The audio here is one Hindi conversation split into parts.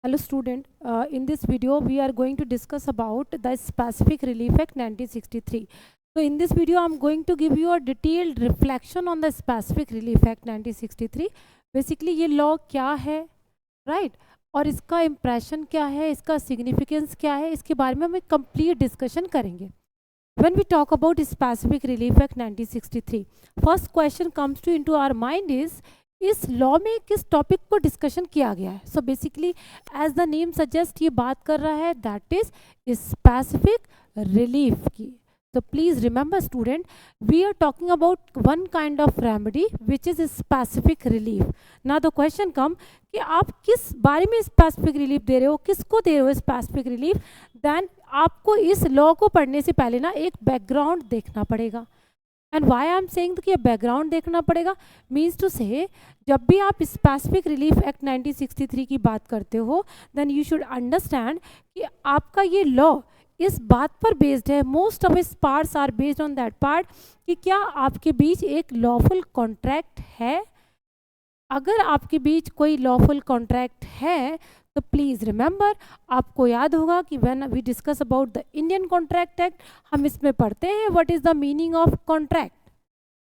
Hello student, in this video we are going to discuss about the Specific Relief Act 1963. So in this video I'm going to give you a detailed reflection on the Specific Relief Act 1963. Basically ये law क्या है, right? और इसका impression क्या है, इसका significance क्या है, इसके बारे में हम एक complete discussion करेंगे. When we talk about Specific Relief Act 1963, first question comes to into our mind is इस लॉ में किस टॉपिक को डिस्कशन किया गया है. So basically as the name suggest ये बात कर रहा है दैट इज स्पेसिफिक रिलीफ की. तो please remember student, we are talking about one kind of remedy which is specific relief. ना द क्वेश्चन कम कि आप किस बारे में स्पेसिफिक रिलीफ दे रहे हो, किसको दे रहे हो स्पेसिफिक रिलीफ. देन आपको इस लॉ को पढ़ने से पहले ना एक बैकग्राउंड देखना पड़ेगा. And why I am saying कि बैकग्राउंड देखना पड़ेगा मीन्स टू से जब भी आप स्पेसिफिक रिलीफ एक्ट 1963 की बात करते हो देन यू शुड अंडरस्टैंड कि आपका ये लॉ इस बात पर बेस्ड है, most of its parts are based on that part कि क्या आपके बीच एक लॉफुल कॉन्ट्रैक्ट है. अगर आपके बीच कोई लॉफुल कॉन्ट्रैक्ट है तो प्लीज़ रिमेंबर, आपको याद होगा कि when we discuss about the Indian contract act हम इसमें पढ़ते हैं what is the meaning of contract.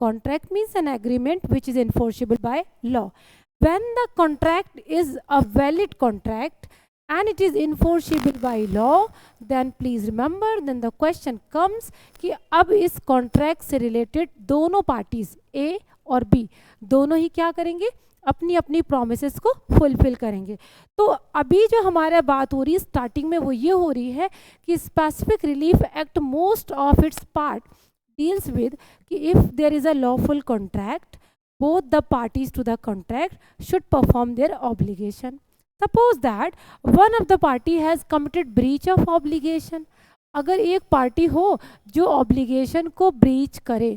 Contract means an agreement which is enforceable by law. When the contract is a valid contract and it is enforceable by law, then please remember, then the question comes कि अब इस contract से related दोनों parties A और B दोनों ही क्या करेंगे, अपनी अपनी promises को fulfill करेंगे. तो अभी जो हमारा बात हो रही है स्टार्टिंग में वो ये हो रही है कि Specific Relief Act most of its part deals with कि if there is a lawful contract, both the parties to the contract should perform their obligation. Suppose that one of the party has committed breach of obligation. अगर एक पार्टी हो जो ऑब्लिगेशन को ब्रीच करे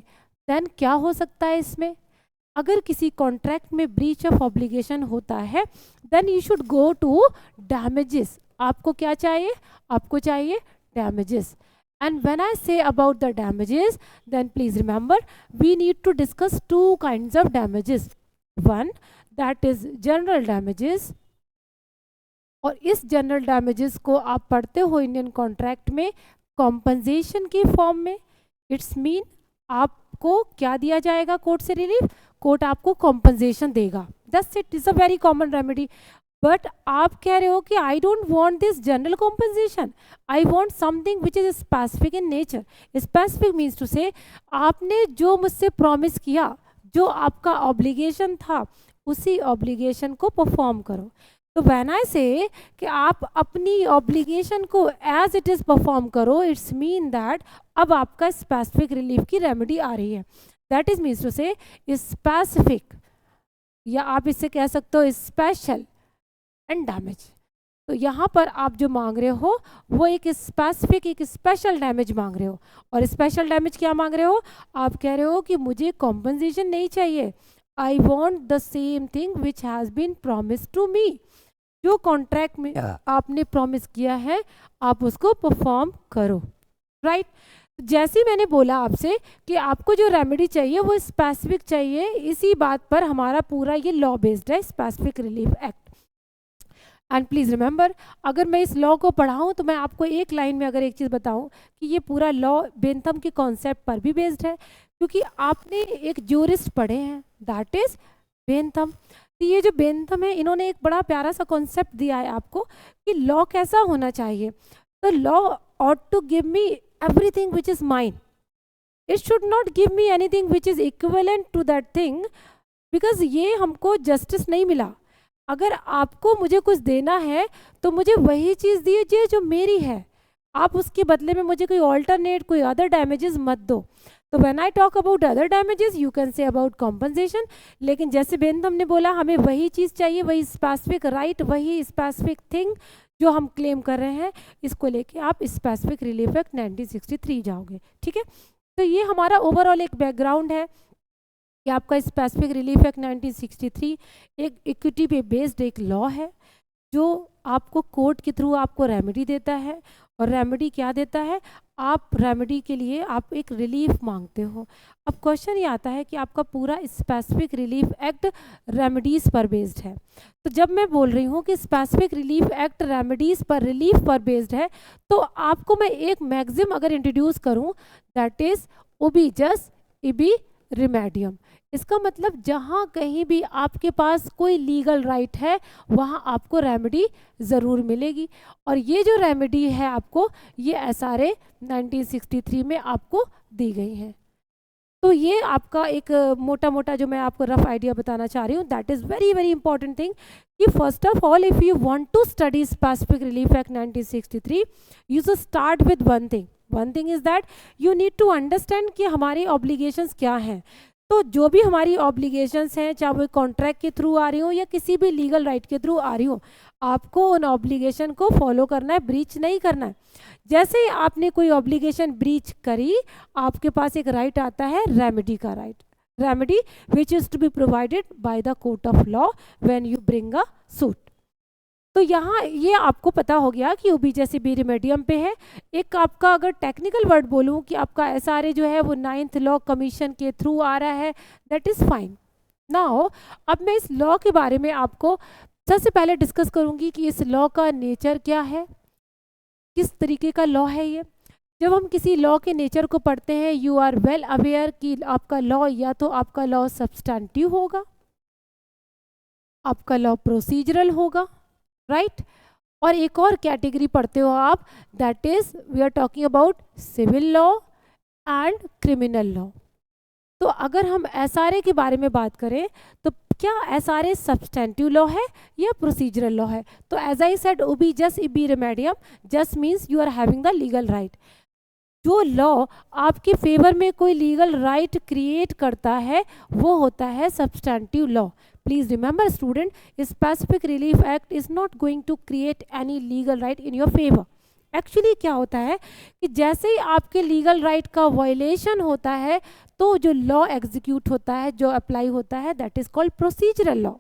देन क्या हो सकता है इसमें. अगर किसी कॉन्ट्रैक्ट में ब्रीच ऑफ ऑब्लिगेशन होता है then you should go to damages. आपको क्या चाहिए, आपको चाहिए damages. And when I say about the damages, then please remember we need to discuss two kinds of damages. One that is general damages. और इस जनरल डैमेजेस को आप पढ़ते हो इंडियन कॉन्ट्रैक्ट में कॉम्पनसेशन की फॉर्म में. इट्स मीन आपको क्या दिया जाएगा कोर्ट से रिलीफ, कोर्ट आपको कॉम्पनसेशन देगा. That's it, is a very common remedy. But आप कह रहे हो कि I don't want this general compensation, I want something which is specific in nature. Specific means to say आपने जो मुझसे प्रॉमिस किया, जो आपका ऑब्लिगेशन था उसी ऑब्लिगेशन को परफॉर्म करो. तो व्हेन आई से कि आप अपनी ऑब्लिगेशन को एज इट इज़ परफॉर्म करो, इट्स मीन दैट अब आपका स्पेसिफिक रिलीफ की रेमेडी आ रही है. दैट इज मीन्स टू से स्पेसिफिक, या आप इससे कह सकते हो स्पेशल एंड डैमेज. तो यहाँ पर आप जो मांग रहे हो वो एक स्पेसिफिक, एक स्पेशल डैमेज मांग रहे हो. और स्पेशल डैमेज क्या मांग रहे हो, आप कह रहे हो कि मुझे कॉम्पनसेशन नहीं चाहिए, I want the same thing which has been promise to me. जो कॉन्ट्रैक्ट में आपने प्रॉमिस किया है आप उसको परफॉर्म करो, राइट. जैसे मैंने बोला आपसे कि आपको जो रेमेडी चाहिए वो स्पेसिफिक चाहिए, इसी बात पर हमारा पूरा ये लॉ बेस्ड है specific relief act. And please remember, अगर मैं इस लॉ को पढ़ाऊँ तो मैं आपको एक लाइन में अगर एक चीज़ बताऊँ कि ये पूरा लॉ बेंथम के कॉन्सेप्ट पर भी बेस्ड है, क्योंकि आपने एक ज्यूरिस्ट पढ़े हैं दैट इज़ बेंथम. तो ये जो बेंथम है इन्होंने एक बड़ा प्यारा सा कॉन्सेप्ट दिया है आपको कि लॉ कैसा होना चाहिए. तो law ought to give me everything which is mine, it should not give me anything which is equivalent to that thing, because ये हमको जस्टिस नहीं मिला. अगर आपको मुझे कुछ देना है तो मुझे वही चीज़ दीजिए जो मेरी है, आप उसके बदले में मुझे कोई ऑल्टरनेट, कोई अदर डैमेजेस मत दो. तो when I talk about other damages you can say about compensation. लेकिन जैसे बेंथम ने बोला हमें वही चीज़ चाहिए, वही स्पेसिफिक राइट, वही स्पेसिफिक थिंग जो हम क्लेम कर रहे हैं, इसको लेके आप स्पेसिफिक रिलीफ एक्ट 1963 जाओगे. ठीक है, तो ये हमारा ओवरऑल एक बैकग्राउंड है कि आपका स्पेसिफिक रिलीफ एक्ट 1963 एक इक्विटी पे बेस्ड एक लॉ है जो आपको कोर्ट के थ्रू आपको रेमेडी देता है, और रेमेडी क्या देता है, आप रेमेडी के लिए आप एक रिलीफ मांगते हो। अब क्वेश्चन ये आता है कि आपका पूरा स्पेसिफिक रिलीफ एक्ट रेमेडीज पर बेस्ड है। तो जब मैं बोल रही हूँ कि स्पेसिफिक रिलीफ एक्ट रेमेडीज पर रिलीफ पर बेस्ड है, तो आपको मैं एक मैक्सिम अगर इंट्रोड्यूस करूँ, दैट इज उबी जस इबी रिमेडियम। इसका मतलब जहाँ कहीं भी आपके पास कोई लीगल राइट है वहाँ आपको रेमेडी ज़रूर मिलेगी, और ये जो रेमेडी है आपको ये SRA 1963 में आपको दी गई है। तो ये आपका एक मोटा मोटा जो मैं आपको रफ आइडिया बताना चाह रही हूँ, that is very very important thing कि first of all if you want to study specific relief act 1963, you should start with one thing is that you need to understand कि हमारी ऑब्लिगेशंस क्या हैं। तो जो भी हमारी ऑब्लिगेशंस हैं, चाहे वो कॉन्ट्रैक्ट के थ्रू आ रही हो या किसी भी लीगल राइट के थ्रू आ रही हो, आपको उन ऑब्लिगेशन को फॉलो करना है, ब्रीच नहीं करना है। जैसे ही आपने कोई ऑब्लिगेशन ब्रीच करी, आपके पास एक राइट आता है रेमेडी का right, remedy which is to be provided by the court of law when you bring a suit. तो यहाँ ये आपको पता हो गया कि ओबी जैसे बी रिमेडियम पे है। एक आपका अगर टेक्निकल वर्ड बोलूँ कि आपका SRA जो है वो 9th लॉ कमीशन के थ्रू आ रहा है, दैट इज़ फाइन। नाउ अब मैं इस लॉ के बारे में आपको सबसे पहले डिस्कस करूँगी कि इस लॉ का नेचर क्या है, किस तरीके का लॉ है ये। जब हम किसी लॉ के नेचर को पढ़ते हैं, यू आर वेल अवेयर कि आपका लॉ या तो आपका लॉ सब्सटेंटिव होगा, आपका लॉ प्रोसीजरल होगा, राइट और एक और कैटेगरी पढ़ते हो आप, that is we are talking about civil law and criminal law. तो अगर हम SRA के बारे में बात करें तो क्या SRA सब्सटेंटिव लॉ है या प्रोसीजरल लॉ है? तो एज आई सेड ओबी जस्ट इबी रिमेडियम just means you are having the legal right. जो लॉ आपके फेवर में कोई लीगल राइट क्रिएट करता है वो होता है substantive law. Please remember student, specific relief act is not going to create any legal right in your favor. Actually क्या होता है कि जैसे ही आपके लीगल राइट का वायलेशन होता है तो जो लॉ एग्जीक्यूट होता है, जो अप्लाई होता है, that is called procedural law.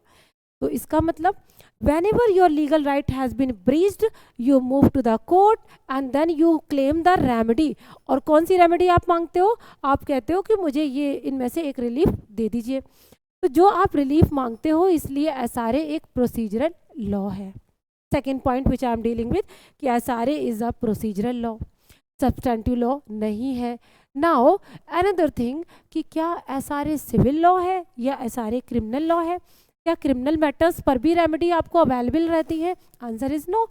तो इसका मतलब whenever your legal right has been breached, you move to the court and then you claim the remedy। और कौन सी रेमेडी आप मांगते हो? आप कहते हो कि मुझे ये इनमें से एक रिलीफ दे दीजिए। तो जो आप रिलीफ मांगते हो, इसलिए SRA एक प्रोसीजरल लॉ है। Second point which I am dealing with कि SRA is a procedural law, substantive law नहीं है। नाउ अनदर थिंग कि क्या SRA सिविल लॉ है या SRA क्रिमिनल लॉ है? क्या क्रिमिनल मैटर्स पर भी रेमेडी आपको अवेलेबल रहती है? Answer is no.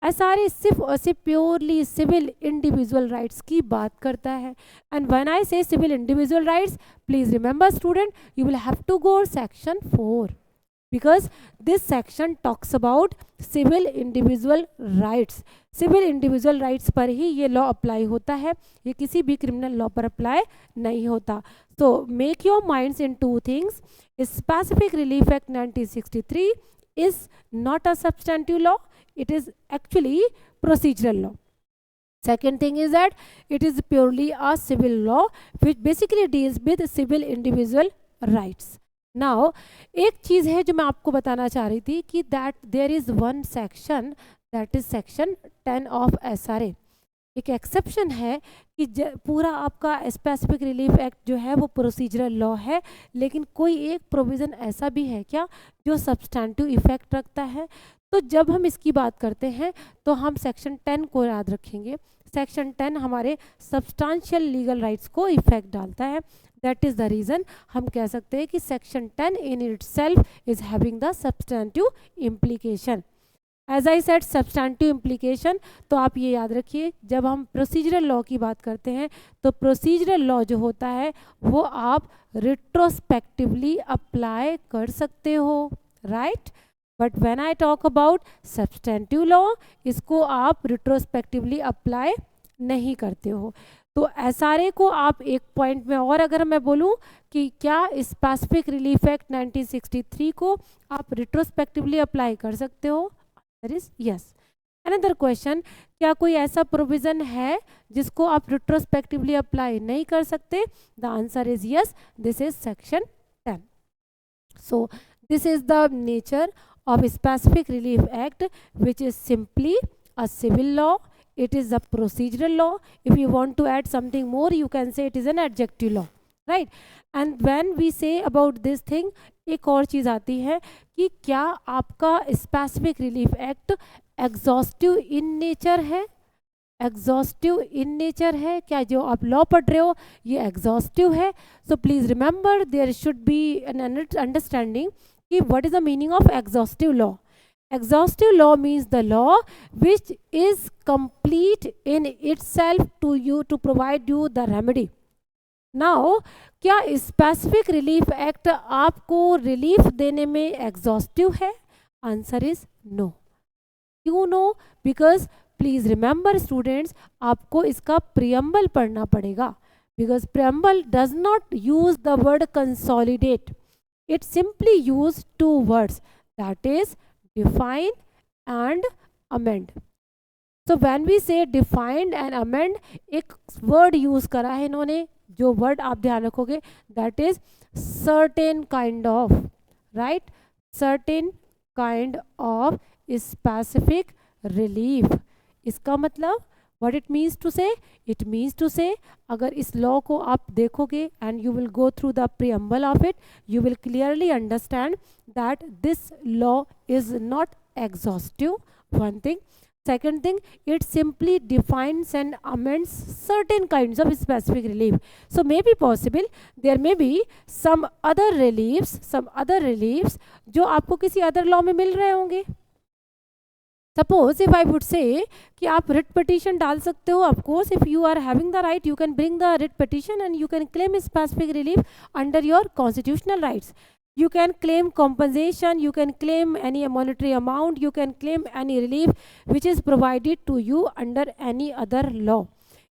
SRA सिर्फ और सिर्फ प्योरली सिविल इंडिविजुअल राइट्स की बात करता है। And when I say civil individual rights, please remember student, you will have to go section 4 because this section talks about civil individual rights। Civil individual rights पर ही ये लॉ अप्लाई होता है, ये किसी भी क्रिमिनल लॉ पर अप्लाई नहीं होता। तो make your minds in two things, specific relief act 1963 is not a substantive law, it is actually procedural law। Second thing is that it is purely a civil law which basically deals with civil individual rights। Now एक चीज़ है जो मैं आपको बताना चाह रही थी कि that there is one section, that is section 10 of SRA। एक एक्सेप्शन है कि पूरा आपका स्पेसिफिक रिलीफ एक्ट जो है वो प्रोसीजरल लॉ है, लेकिन कोई एक प्रोविज़न ऐसा भी है क्या जो सब्सटेंटिव इफेक्ट रखता है? तो जब हम इसकी बात करते हैं तो हम सेक्शन 10 को याद रखेंगे। सेक्शन 10 हमारे सब्सटेंशियल लीगल राइट्स को इफेक्ट डालता है। दैट इज़ द रीज़न हम कह सकते हैं कि section 10 in itself is having the substantive implication. As I said substantive implication, तो आप ये याद रखिए जब हम प्रोसीजरल लॉ की बात करते हैं तो प्रोसीजरल लॉ जो होता है वो आप रिट्रोस्पेक्टिवली अप्लाई कर सकते हो, right. But when I talk about substantive law, इसको आप रिट्रोस्पेक्टिवली अप्लाई नहीं करते हो। तो SRA को आप एक पॉइंट में और अगर मैं बोलूं कि क्या स्पेसिफिक रिलीफ एक्ट 1963 को आप रिट्रोस्पेक्टिवली अप्लाई कर सकते हो? Answer is yes. Another question, क्या कोई ऐसा प्रोविज़न है जिसको आप रिट्रोस्पेक्टिवली अप्लाई नहीं कर सकते? The answer is yes, this is section 10। So this is the nature of Specific Relief Act, which is simply a civil law. It is a procedural law. If you want to add something more, you can say it is an adjective law, right? And when we say about this thing, एक और चीज़ आती है कि क्या आपका specific relief act exhaustive in nature है, एग्जॉस्टिव इन नेचर है, क्या जो आप लॉ पढ़ रहे हो ये एग्जॉस्टिव है? So please remember there should be an understanding कि what is the meaning of exhaustive law. Exhaustive law means the law which is complete in itself to you to provide you the remedy. Now, क्या स्पेसिफिक रिलीफ एक्ट आपको रिलीफ देने में एग्जॉस्टिव है? Answer is no. क्यों no? Because please remember students, आपको इसका प्रियम्बल पढ़ना पड़ेगा. Because preamble does not use the word consolidate, it simply use two words, that is define and amend. So when we say defined and amend, एक word use करा है इन्होंने, जो word आप ध्यान रखोगे that is certain kind of, right? Certain kind of specific relief. इसका मतलब what it means to say? It means to say, अगर इस law को आप देखोगे and you will go through the preamble of it, you will clearly understand that this law is not exhaustive, one thing. Second thing, it simply defines and amends certain kinds of specific relief. So may be possible, there may be some other reliefs जो आपको किसी other law में मिल रहे होंगे. Suppose if I would say कि आप रिट पिटिशन डाल सकते हो. Of course if you are having the right you can bring the writ petition and you can claim specific relief under your constitutional rights. You can claim compensation, you can claim any monetary amount, you can claim any relief which is provided to you under any other law.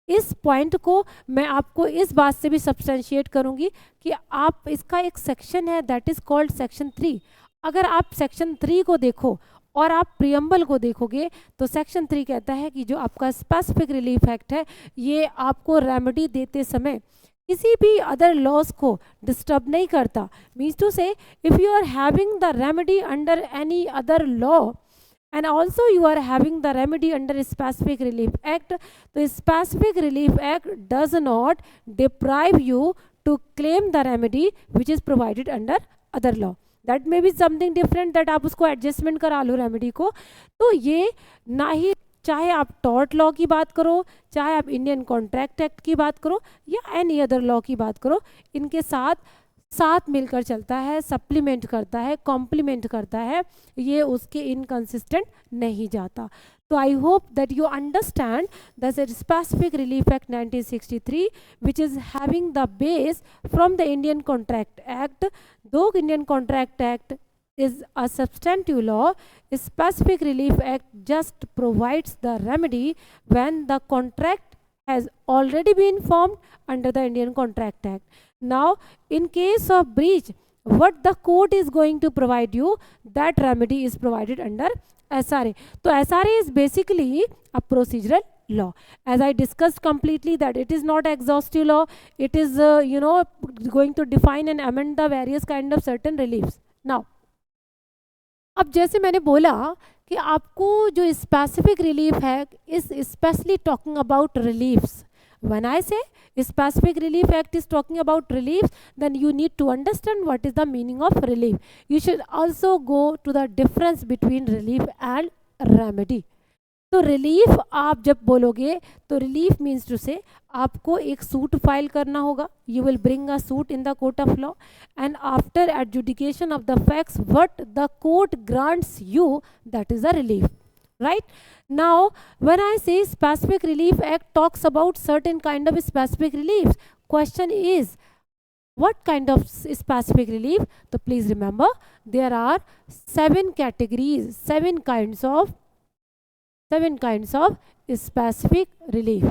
इस पॉइंट को मैं आपको इस बात से भी सब्सटेंशिएट करूंगी कि आप इसका एक सेक्शन है दैट इज कॉल्ड सेक्शन 3. अगर आप सेक्शन 3 को देखो और आप प्रियम्बल को देखोगे तो सेक्शन 3 कहता है कि जो आपका स्पेसिफिक रिलीफ एक्ट है ये आपको रेमेडी देते समय किसी भी अदर लॉज को डिस्टर्ब नहीं करता. Means to say if you are having the remedy under any other law and also you are having the remedy under specific relief act, the specific relief act does not deprive you to claim the remedy which is provided under other law. That may be something different that आप उसको adjustment करा लो रेमेडी को. तो ये ना ही चाहे आप टॉर्ट लॉ की बात करो, चाहे आप इंडियन कॉन्ट्रैक्ट एक्ट की बात करो या एनी अदर लॉ की बात करो, इनके साथ मिलकर चलता है, सप्लीमेंट करता है, कॉम्प्लीमेंट करता है, ये उसके इनकंसिस्टेंट नहीं जाता. तो I hope that you understand the specific relief act 1963 which is having the base from the Indian contract act. दो Indian contract act is a substantive law, specific relief act just provides the remedy when the contract has already been formed under the Indian Contract Act. Now in case of breach, what the court is going to provide you, that remedy is provided under SRA. So SRA is basically a procedural law. As I discussed completely that it is not exhaustive law, it is going to define and amend the various kind of certain reliefs. Now अब जैसे मैंने बोला कि आपको जो स्पेसिफिक रिलीफ है is specially talking about reliefs. When I say specific relief act is talking about relief then you need to understand what is the meaning of relief. You should also go to the difference between relief and remedy. तो रिलीफ आप जब बोलोगे तो रिलीफ मीन्स टू से आपको एक सूट फाइल करना होगा. You will bring a suit in the court of law and after adjudication of the facts what the court grants you, that is the relief. Right now when I say specific relief act talks about certain kind of specific relief, question is what kind of specific relief? So please remember there are 7 categories, 7 kinds of specific relief.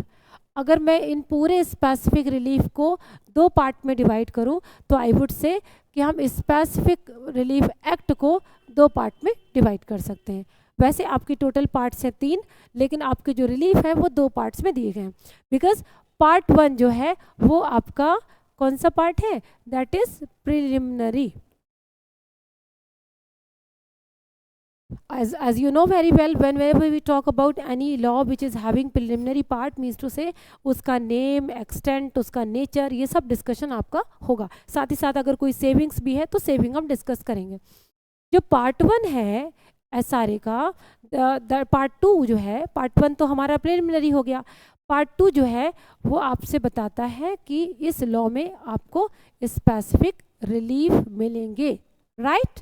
अगर मैं इन पूरे स्पेसिफिक रिलीफ को 2 पार्ट में डिवाइड करूं तो आई वुड से कि हम स्पेसिफिक रिलीफ एक्ट को 2 पार्ट में डिवाइड कर सकते हैं. वैसे आपकी टोटल पार्ट्स हैं 3, लेकिन आपके जो रिलीफ है वो 2 पार्ट्स में दिए गए हैं. बिकॉज पार्ट 1 जो है वो आपका कौन सा पार्ट है, that is preliminary. as you know very well, whenever we talk about any law which is having preliminary part, means to say उसका नेम, एक्सटेंट, उसका नेचर, ये सब डिस्कशन आपका होगा। साथ ही साथ अगर कोई सेविंग्स भी है तो सेविंग हम डिस्कस करेंगे। जो पार्ट 1 है एसआरए का, पार्ट 2 जो है, पार्ट 1 तो हमारा प्रिलिमिनरी हो गया, पार्ट 2 जो है वो आपसे बताता है कि इस लॉ में आपको स्पेसिफिक रिलीफ मिलेंगे, राइट।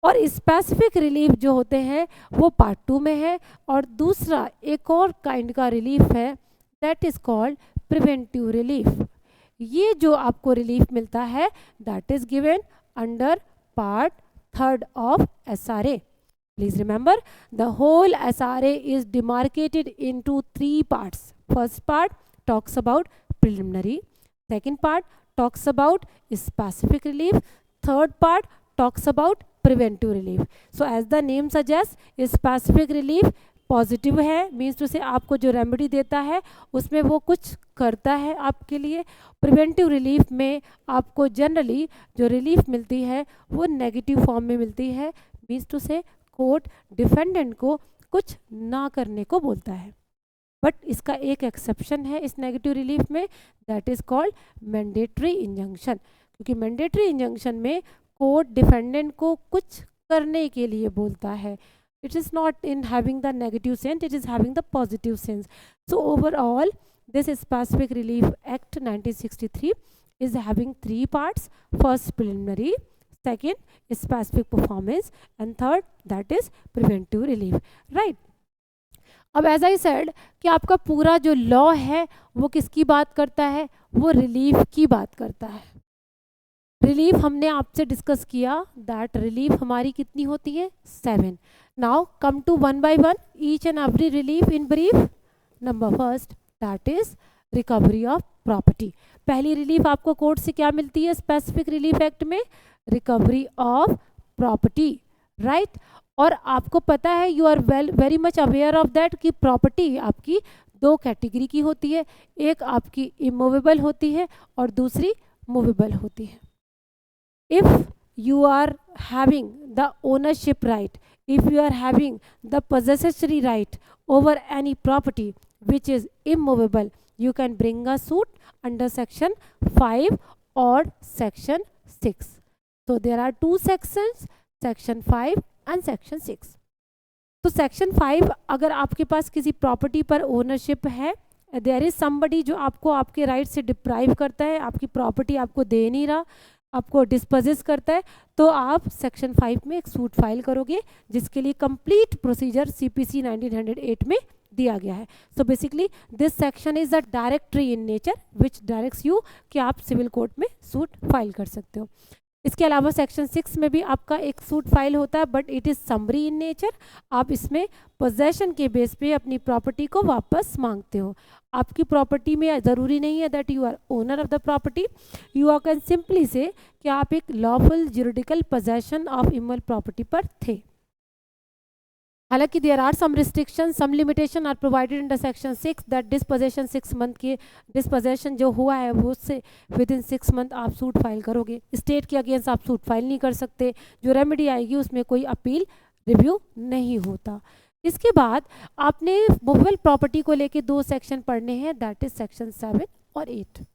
और स्पेसिफिक रिलीफ जो होते हैं वो पार्ट 2 में है। और दूसरा एक और काइंड का रिलीफ है, that is called preventive relief. ये जो आपको रिलीफ मिलता है that is given under part 3 of SRA. Please remember, the whole SRA is demarcated into 3 parts. First part talks about preliminary. Second part talks about specific relief. Third part talks about preventive relief. So as the name suggests, specific relief positive है, मीन्स टू से आपको जो रेमेडी देता है उसमें वो कुछ करता है आपके लिए। प्रिवेंटिव रिलीफ में आपको जनरली जो रिलीफ मिलती है वो नेगेटिव फॉर्म में मिलती है, मीन्स टू से कोर्ट डिफेंडेंट को कुछ ना करने को बोलता है। बट इसका एक एक्सेप्शन है इस नेगेटिव रिलीफ में, that is called mandatory injunction. क्योंकि मैंडेटरी इंजंक्शन में कोर्ट डिफेंडेंट को कुछ करने के लिए बोलता है। It is not in having the negative sense, it is having the positive sense. So overall, this Specific Relief Act 1963 is having 3 parts. First, preliminary. Second, specific performance. And third, that is preventive relief. Right? अब एज आई सेड कि आपका पूरा जो लॉ है वो किसकी बात करता है, वो रिलीफ की बात करता है। रिलीफ हमने आपसे डिस्कस किया दैट रिलीफ हमारी कितनी होती है, 7। Now come to one by one each and every relief in brief. Number first that is recovery of property. पहली रिलीफ आपको कोर्ट से क्या मिलती है स्पेसिफिक रिलीफ एक्ट में, रिकवरी ऑफ प्रॉपर्टी, राइट। और आपको पता है, you are very much aware of that कि प्रॉपर्टी आपकी 2 कैटेगरी की होती है, एक आपकी इमूवेबल होती है और दूसरी मूवेबल होती है। If you are having the ownership right, if you are having the possessory right over any property which is immovable, you can bring a suit under section 5 or section 6. So there are 2 sections, section 5 and section 6. तो सेक्शन 5 अगर आपके पास किसी प्रॉपर्टी पर ओनरशिप है, देयर इज समबडी जो आपको आपके राइट से डिप्राइव करता है, आपकी प्रॉपर्टी आपको दे नहीं रहा, आपको डिस्पोजेस करता है, तो आप सेक्शन 5 में एक सूट फाइल करोगे जिसके लिए कंप्लीट प्रोसीजर सीपीसी 1908 में दिया गया है। So basically this section is a directory in nature which directs you कि आप सिविल कोर्ट में सूट फाइल कर सकते हो। इसके अलावा सेक्शन 6 में भी आपका एक सूट फाइल होता है, but it is summary in nature. आप इसमें पोजेशन के बेस पे अपनी प्रॉपर्टी को वापस मांगते हो। आपकी प्रॉपर्टी में ज़रूरी नहीं है that you are owner of the property, you are can simply say कि आप एक lawful juridical possession of immovable property पर थे। हालांकि there are some restriction, some limitation are provided under section 6 that dispossession 6 month के डिस्पोजेशन जो हुआ है वो उससे विद इन 6 मंथ आप सूट फाइल करोगे। स्टेट के अगेंस्ट आप सूट फाइल नहीं कर सकते, जो रेमेडी आएगी उसमें कोई अपील रिव्यू नहीं होता। इसके बाद आपने मूवेबल प्रॉपर्टी को लेके 2 सेक्शन पढ़ने हैं, दैट इज सेक्शन 7 और 8।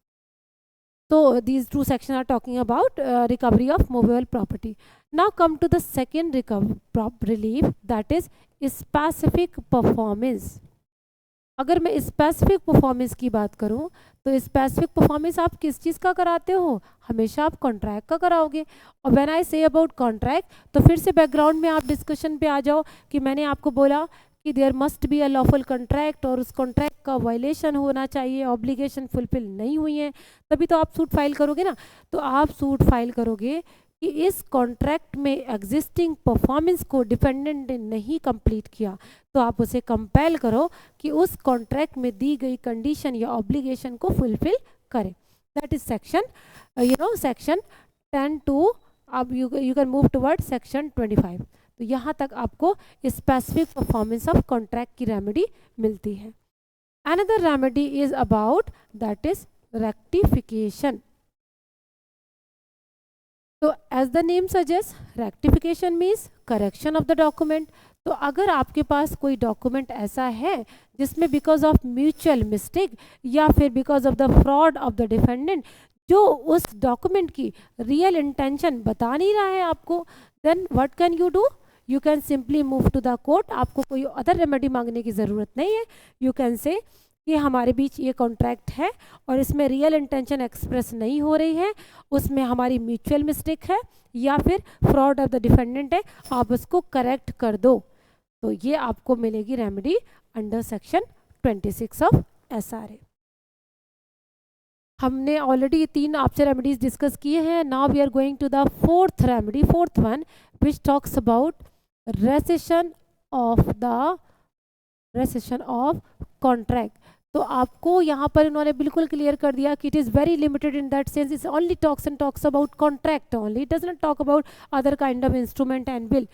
So these 2 sections are talking about recovery of movable property. Now come to the second relief, that is specific performance. अगर मैं स्पेसिफिक परफॉर्मेंस की बात करूं तो स्पेसिफिक परफॉर्मेंस आप किस चीज़ का कराते हो, हमेशा आप कॉन्ट्रैक्ट का कराओगे। और when I say about contract तो फिर से बैकग्राउंड में आप डिस्कशन पे आ जाओ कि मैंने आपको बोला कि there must be a lawful contract और उस कॉन्ट्रैक्ट का वायलेशन होना चाहिए, ऑब्लिगेशन फुलफिल नहीं हुई है, तभी तो आप सूट फाइल करोगे ना। तो आप सूट फाइल करोगे कि इस कॉन्ट्रैक्ट में एग्जिस्टिंग परफॉर्मेंस को डिपेंडेंट ने नहीं कंप्लीट किया, तो आप उसे कंपेल करो कि उस कॉन्ट्रैक्ट में दी गई कंडीशन या ऑब्लिगेशन को फुलफिल करे। That is section section 10 two अब you can move toward section 25। तो यहाँ तक आपको स्पेसिफिक परफॉर्मेंस ऑफ कॉन्ट्रैक्ट की रेमेडी मिलती है। Another remedy is about that is rectification. तो as the name suggest rectification means correction of the document. तो अगर आपके पास कोई डॉक्यूमेंट ऐसा है जिसमें बिकॉज ऑफ म्यूचुअल मिस्टेक या फिर because of the fraud of the defendant जो उस डॉक्यूमेंट की रियल इंटेंशन बता नहीं रहा है आपको, then what can you do? You can simply move to the court. आपको कोई अदर रेमेडी मांगने की ज़रूरत नहीं है। यू कैन से कि हमारे बीच ये कॉन्ट्रैक्ट है और इसमें रियल इंटेंशन एक्सप्रेस नहीं हो रही है, उसमें हमारी म्यूचुअल मिस्टेक है या फिर फ्रॉड ऑफ द डिफेंडेंट है, आप उसको करेक्ट कर दो। तो ये आपको मिलेगी remedy under section 26 of SRA। हमने ऑलरेडी 3 आपसे रेमेडीज डिस्कस किए हैं। Now we are going to the fourth remedy, fourth one which talks about rescission of contract. तो आपको यहाँ पर इन्होंने बिल्कुल क्लियर कर दिया कि it is very limited in that sense, it's only talks about contract only, it does not talk about other kind of instrument and bill.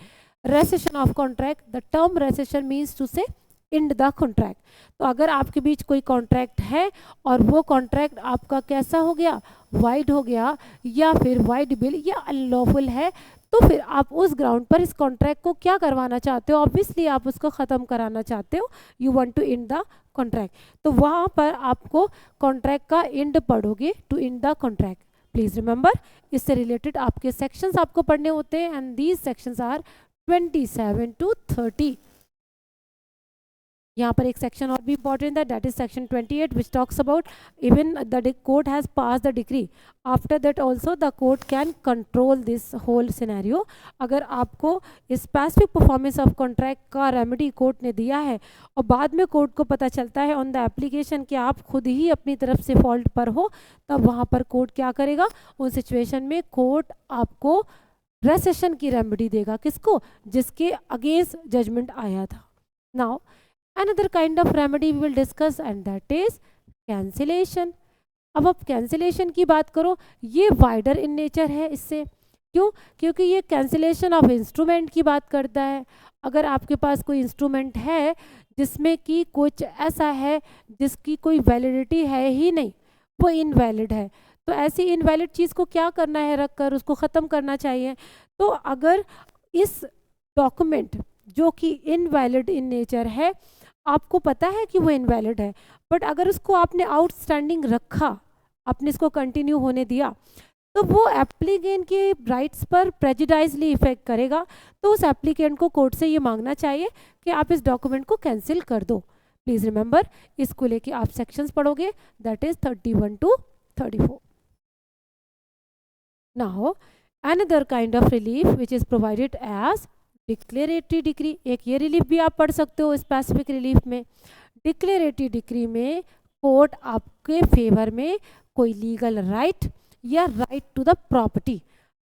Rescission of contract, the term rescission means to say end the contract. तो अगर आपके बीच कोई कॉन्ट्रैक्ट है और वो कॉन्ट्रैक्ट आपका कैसा हो गया, वाइड हो गया या फिर वाइड बिल या अनलॉफुल है, तो फिर आप उस ग्राउंड पर इस कॉन्ट्रैक्ट को क्या करवाना चाहते हो? ऑब्वियसली आप उसको ख़त्म कराना चाहते हो, you want to end the contract. तो वहाँ पर आपको कॉन्ट्रैक्ट का एंड पढ़ोगे, to end the contract. Please remember, इससे रिलेटेड आपके सेक्शंस आपको पढ़ने होते हैं and these sections are 27 to 30। यहाँ पर एक सेक्शन और भी इंपॉर्टेंट है, that is section 28 which talks about even the court has pass the decree, after that also the court can control this whole scenario. अगर आपको स्पेसिफिक परफॉर्मेंस ऑफ कॉन्ट्रैक्ट का रेमेडी कोर्ट ने दिया है और बाद में कोर्ट को पता चलता है ऑन द एप्लीकेशन कि आप खुद ही अपनी तरफ से फॉल्ट पर हो, तब वहाँ पर कोर्ट क्या करेगा? उन सिचुएशन में कोर्ट आपको रेसेशन की रेमेडी देगा। किसको? जिसके अगेंस्ट जजमेंट आया था। Now another kind of remedy we will discuss and that is cancellation। अब आप कैंसिलेशन की बात करो, ये वाइडर इन नेचर है इससे। क्यों? क्योंकि ये कैंसिलेशन ऑफ इंस्ट्रूमेंट की बात करता है। अगर आपके पास कोई इंस्ट्रूमेंट है जिसमें कि कुछ ऐसा है जिसकी कोई वैलिडिटी है ही नहीं, वो इनवैलिड है, तो ऐसी इनवैलिड चीज़ को क्या करना है? रख कर उसको ख़त्म करना चाहिए। तो अगर इस डॉक्यूमेंट जो कि इनवैलिड इन नेचर है, आपको पता है कि वो इनवैलिड है, बट अगर उसको आपने आउटस्टैंडिंग रखा, आपने इसको कंटिन्यू होने दिया, तो वो एप्लीकेंट के राइट्स पर प्रेजुडाइजली इफेक्ट करेगा। तो उस एप्लीकेंट को कोर्ट से ये मांगना चाहिए कि आप इस डॉक्यूमेंट को कैंसिल कर दो। प्लीज़ रिमेंबर, इसको लेके आप सेक्शंस पढ़ोगे, that is 31 to 34। Now another kind of relief which is provided as declaratory decree. एक ये रिलीफ भी आप पढ़ सकते हो स्पेसिफिक रिलीफ में। डिक्लेरेटरी डिक्री में कोर्ट आपके फेवर में कोई लीगल राइट या राइट टू द प्रॉपर्टी,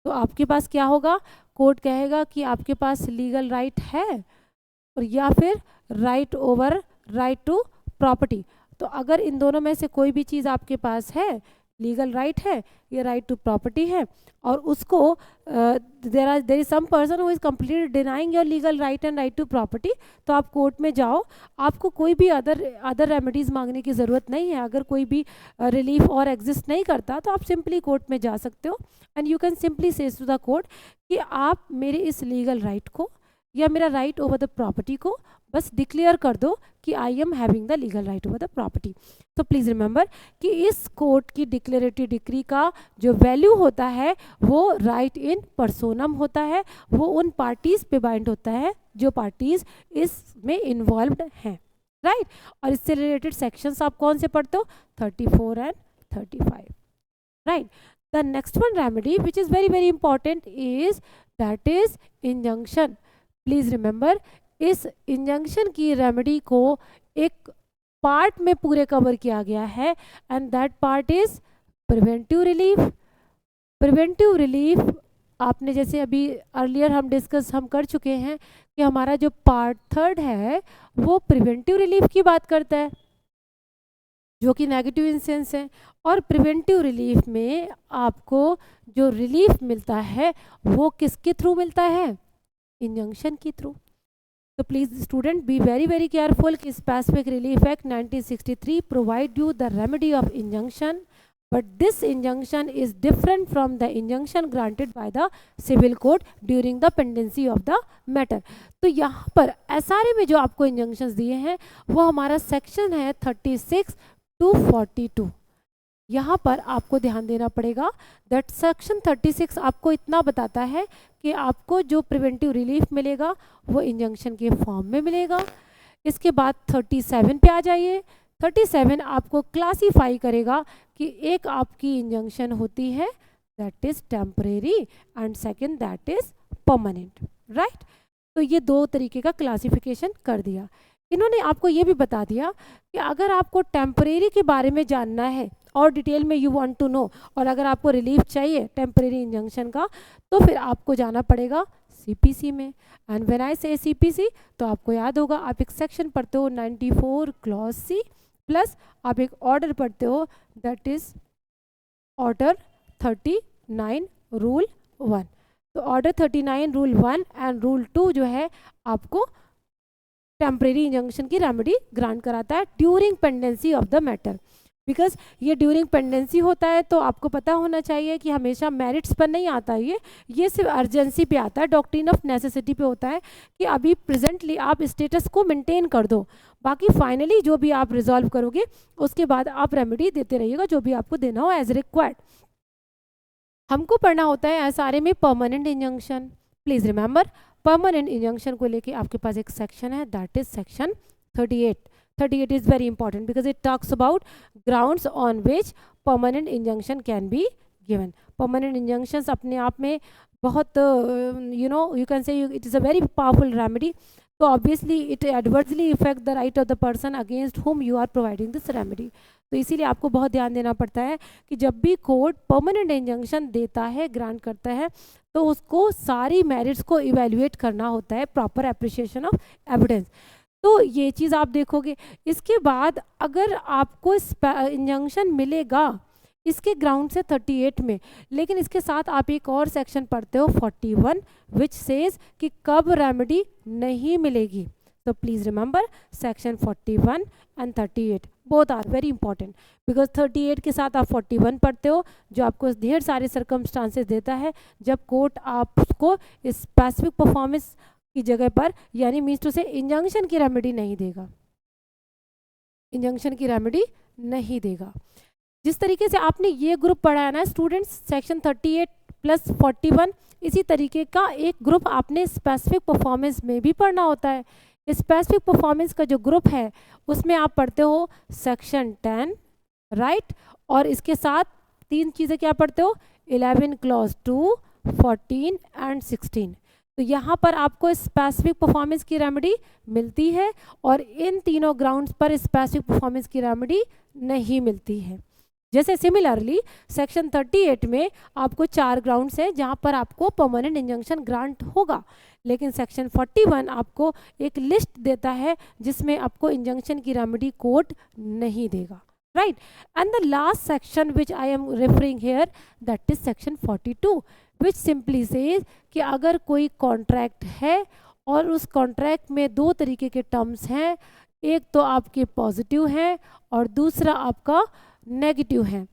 तो आपके पास क्या होगा? कोर्ट कहेगा कि आपके पास लीगल राइट है और या फिर right over right to property. तो अगर इन दोनों में से कोई भी चीज़ आपके पास है, लीगल राइट है या राइट टू प्रॉपर्टी है, और उसको there is some person who is completely denying your legal right and right to property, तो आप कोर्ट में जाओ। आपको कोई भी अदर रेमेडीज मांगने की ज़रूरत नहीं है। अगर कोई भी रिलीफ और एग्जिस्ट नहीं करता तो आप सिंपली कोर्ट में जा सकते हो एंड यू कैन सिंपली से टू द कोर्ट कि आप मेरे इस लीगल राइट को या मेरा राइट ओवर द प्रॉपर्टी को बस डिक्लेयर कर दो कि I am having the legal right over the property. तो प्लीज़ रिमेंबर कि इस कोर्ट की डिक्लेरेटरी डिक्री का जो वैल्यू होता है वो राइट इन पर्सोनम होता है, वो उन पार्टीज़ पे बाइंड होता है जो पार्टीज़ इसमें इन्वॉल्व्ड हैं, राइट। और इससे रिलेटेड सेक्शंस आप कौन से पढ़ते हो? 34 and 35, right. The next one remedy which is very very important is that is injunction. Please remember, इस इंजंक्शन की रेमेडी को एक पार्ट में पूरे कवर किया गया है and that part is preventive relief. Preventive relief आपने जैसे अभी अर्लियर हम कर चुके हैं कि हमारा जो पार्ट 3 है वो प्रिवेंटिव रिलीफ की बात करता है, जो कि नेगेटिव इंसेंस है। और प्रिवेंटिव रिलीफ में आपको जो रिलीफ मिलता है वो किसके थ्रू मिलता है? इंजंक्शन के थ्रू। तो please student be very very careful कि specific relief act 1963 provide you the remedy of injunction but this injunction is different from the injunction granted by the civil court during the pendency of the matter. तो यहाँ पर SRA में जो आपको इंजंक्शंस दिए हैं वो हमारा सेक्शन है 36 to 42. यहाँ पर आपको ध्यान देना पड़ेगा दैट सेक्शन 36 आपको इतना बताता है कि आपको जो प्रिवेंटिव रिलीफ मिलेगा वो इंजंक्शन के फॉर्म में मिलेगा. इसके बाद 37 पे आ जाइए. 37 आपको क्लासीफाई करेगा कि एक आपकी इंजंक्शन होती है that is temporary and second that is permanent, right. तो ये दो तरीके का क्लासिफिकेशन कर दिया. इन्होंने आपको ये भी बता दिया कि अगर आपको टेम्परेरी के बारे में जानना है और डिटेल में यू वांट टू नो, और अगर आपको रिलीफ चाहिए टेम्परेरी इंजंक्शन का, तो फिर आपको जाना पड़ेगा CPC में. एंड व्हेन आई से CPC तो आपको याद होगा आप एक सेक्शन पढ़ते हो 94 क्लॉज C प्लस आप एक ऑर्डर पढ़ते हो दैट इज ऑर्डर 39 रूल 1. तो ऑर्डर 39 रूल 1 एंड रूल 2 जो है आपको टेम्परेरी इंजंक्शन की रेमेडी ग्रांट कराता है during pendency of the matter. Because ये ड्यूरिंग पेंडेंसी होता है तो आपको पता होना चाहिए कि हमेशा मेरिट्स पर नहीं आता है, ये सिर्फ अर्जेंसी पे आता है, डॉक्ट्रिन ऑफ नेसेसिटी पे होता है कि अभी प्रेजेंटली आप स्टेटस को मेंटेन कर दो, बाकी फाइनली जो भी आप रिजॉल्व करोगे उसके बाद आप रेमेडी देते रहिएगा जो भी आपको देना हो एज रिक्वायर्ड. हमको पढ़ना होता है SRA में permanent injunction. Please remember permanent injunction को लेके आपके पास एक सेक्शन है that is section 38. 38 is very important because it talks about grounds on which permanent injunction can be given. Permanent injunctions अपने आप में बहुत you can say it is a very powerful remedy. So obviously it adversely affect the right of the person against whom you are providing this remedy. तो इसीलिए आपको बहुत ध्यान देना पड़ता है कि जब भी कोर्ट परमानेंट इंजंक्शन देता है, ग्रांट करता है, तो उसको सारी मेरिट्स को इवेल्युएट करना होता है, प्रॉपर एप्रिसिएशन ऑफ एविडेंस. तो ये चीज़ आप देखोगे. इसके बाद अगर आपको इंजंक्शन मिलेगा इसके ग्राउंड से 38 में, लेकिन इसके साथ आप एक और सेक्शन पढ़ते हो 41 विच सेज कि कब रेमेडी नहीं मिलेगी. तो please remember section 41 and 38 both are very important because 38 के साथ आप 41 पढ़ते हो जो आपको ढेर सारे सर्कमस्टांसेस देता है जब कोर्ट आपको स्पेसिफिक परफॉर्मेंस की जगह पर यानी मीन्स टू से इंजंक्शन की रेमेडी नहीं देगा, इंजंक्शन की रेमेडी नहीं देगा. जिस तरीके से आपने ये ग्रुप पढ़ा है ना स्टूडेंट्स, सेक्शन 38 प्लस 41, इसी तरीके का एक ग्रुप आपने स्पेसिफिक परफॉर्मेंस में भी पढ़ना होता है. स्पेसिफिक परफॉर्मेंस का जो ग्रुप है उसमें आप पढ़ते हो सेक्शन 10, राइट, और इसके साथ तीन चीज़ें क्या पढ़ते हो 11 क्लॉज 2, 14 एंड 16. तो यहाँ पर आपको स्पेसिफिक परफॉर्मेंस की रेमेडी मिलती है और इन तीनों ग्राउंड्स पर स्पेसिफिक परफॉर्मेंस की रेमेडी नहीं मिलती है. जैसे सिमिलरली सेक्शन 38 में आपको 4 ग्राउंड्स हैं जहाँ पर आपको परमानेंट इंजंक्शन ग्रांट होगा, लेकिन सेक्शन 41 आपको एक लिस्ट देता है जिसमें आपको इंजंक्शन की रेमेडी कोर्ट नहीं देगा, right. And the last section which I am referring here that is section 42 which simply says कि अगर कोई कॉन्ट्रैक्ट है और उस कॉन्ट्रैक्ट में दो तरीके के टर्म्स हैं, एक तो आपके पॉजिटिव हैं और दूसरा आपका नेगेटिव है,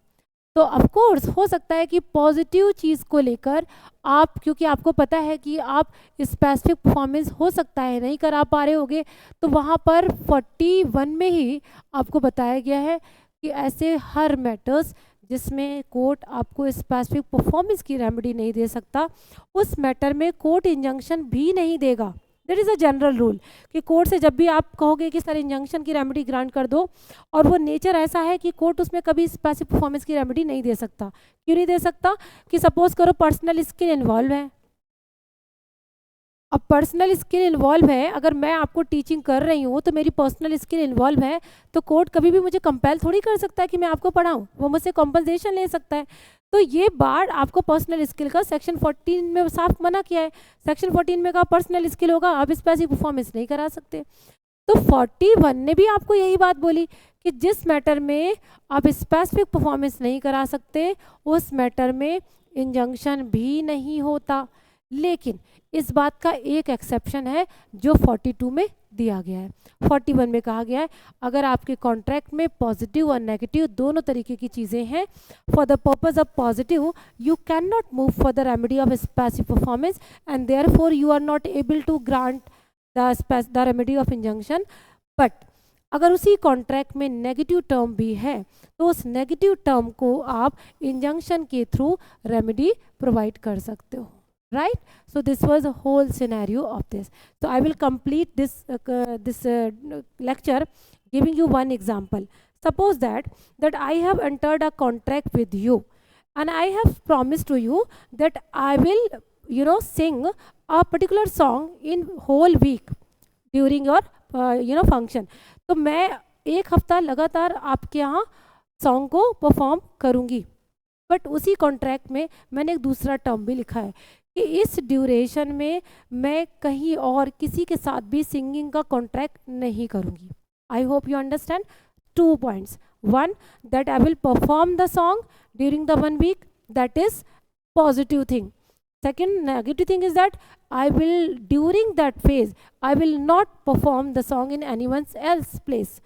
तो ऑफ कोर्स हो सकता है कि पॉजिटिव चीज़ को लेकर आप, क्योंकि आपको पता है कि आप स्पेसिफिक परफॉर्मेंस हो सकता है नहीं करा पा रहे होगे, तो वहाँ पर 41 में ही आपको बताया गया है कि ऐसे हर मैटर्स जिसमें कोर्ट आपको स्पेसिफिक परफॉर्मेंस की रेमेडी नहीं दे सकता, उस मैटर में कोर्ट इंजंक्शन भी नहीं देगा. That is a general rule कि कोर्ट से जब भी आप कहोगे कि सर इंजंक्शन की रेमेडी ग्रांट कर दो और वो नेचर ऐसा है कि कोर्ट उसमें कभी स्पेसिफिक परफॉर्मेंस की रेमेडी नहीं दे सकता. क्यों नहीं दे सकता? कि सपोज करो पर्सनल स्किल इन्वॉल्व है. अब पर्सनल स्किल इन्वॉल्व है, अगर मैं आपको टीचिंग कर रही हूँ तो मेरी पर्सनल स्किल इन्वॉल्व है, तो कोर्ट कभी भी मुझे कंपेल थोड़ी कर सकता है कि मैं आपको पढ़ाऊँ, वो मुझसे कॉम्पनसेशन ले सकता है. तो ये बार आपको पर्सनल स्किल का सेक्शन 14 में साफ मना किया है. सेक्शन 14 में कहा पर्सनल स्किल होगा, आप स्पेसिफिक परफॉर्मेंस नहीं करा सकते. तो 41 ने भी आपको यही बात बोली कि जिस मैटर में आप स्पेसिफिक परफॉर्मेंस नहीं करा सकते उस मैटर में इंजंक्शन भी नहीं होता. लेकिन इस बात का एक एक्सेप्शन है जो 42 में दिया गया है। 41 में कहा गया है अगर आपके कॉन्ट्रैक्ट में पॉजिटिव और नेगेटिव दोनों तरीके की चीज़ें हैं, for the purpose of positive you can not move for the remedy of passive performance and therefore you are not able to grant the remedy of injunction. But अगर उसी कॉन्ट्रैक्ट में नेगेटिव टर्म भी है तो उस नेगेटिव टर्म को आप इंजंक्शन के थ्रू रेमेडी प्रोवाइड कर सकते हो, right? So this was the whole scenario of this. So I will complete this lecture giving you one example. Suppose that I have entered a contract with you and I have promised to you that I will sing a particular song in whole week during your function. तो मैं एक हफ्ता लगातार आपके यहाँ सॉन्ग को परफॉर्म करूँगी, बट उसी कॉन्ट्रैक्ट में मैंने एक दूसरा टर्म भी लिखा है कि इस ड्यूरेशन में मैं कहीं और किसी के साथ भी सिंगिंग का कॉन्ट्रैक्ट नहीं करूँगी। I hope you understand 2 points. One, that I will perform the song during the 1 week, that is positive thing. Second negative thing is that I will, during that phase, I will not perform the song in anyone else's place.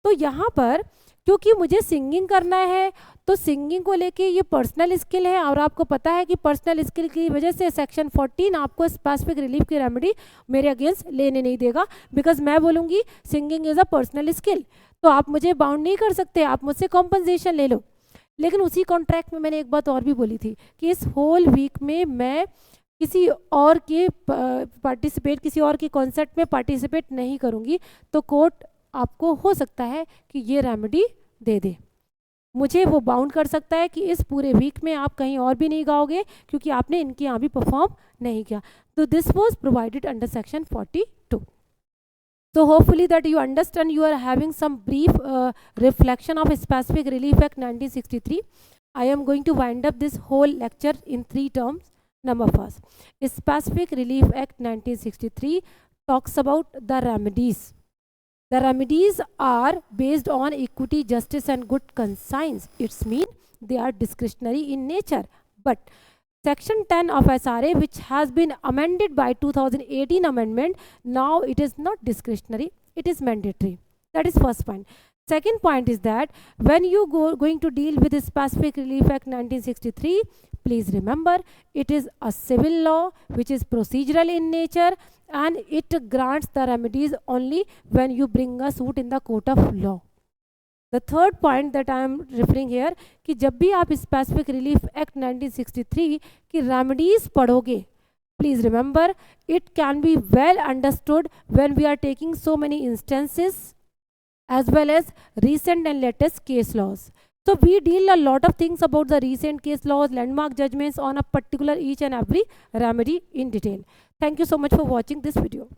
तो यहाँ पर क्योंकि मुझे सिंगिंग करना है तो सिंगिंग को लेके ये पर्सनल स्किल है और आपको पता है कि पर्सनल स्किल की वजह से सेक्शन 14 आपको स्पेसिफिक रिलीफ की रेमेडी मेरे अगेंस्ट लेने नहीं देगा, बिकॉज मैं बोलूँगी singing is a personal skill, तो आप मुझे बाउंड नहीं कर सकते, आप मुझसे कॉम्पनसेशन ले लो। लेकिन उसी कॉन्ट्रैक्ट में मैंने एक बात और भी बोली थी कि इस होल वीक में मैं किसी और के किसी और के कॉन्सर्ट में पार्टिसिपेट नहीं करूँगी, तो कोर्ट आपको हो सकता है कि ये रेमेडी दे दे, मुझे वो बाउंड कर सकता है कि इस पूरे वीक में आप कहीं और भी नहीं गाओगे क्योंकि आपने इनके यहाँ भी परफॉर्म नहीं किया। तो this was provided under section 42. So hopefully that you understand, you are having some brief reflection of Specific Relief Act 1963. I am going to wind up this whole lecture in 3 terms. Number first, Specific Relief Act 1963 talks about the remedies. The remedies are based on equity, justice and good conscience. It's mean they are discretionary in nature. But Section 10 of SRA, which has been amended by 2018 amendment, now it is not discretionary, it is mandatory. That is first point. Second point is that when you going to deal with the Specific Relief Act 1963, please remember it is a civil law which is procedural in nature and it grants the remedies only when you bring a suit in the court of law. The third point that I am referring here कि जब भी आप Specific Relief Act 1963 की remedies पढ़ोगे, please remember it can be well understood when we are taking so many instances as well as recent and latest case laws. So we deal a lot of things about the recent case laws, landmark judgments on a particular each and every remedy in detail. Thank you so much for watching this video.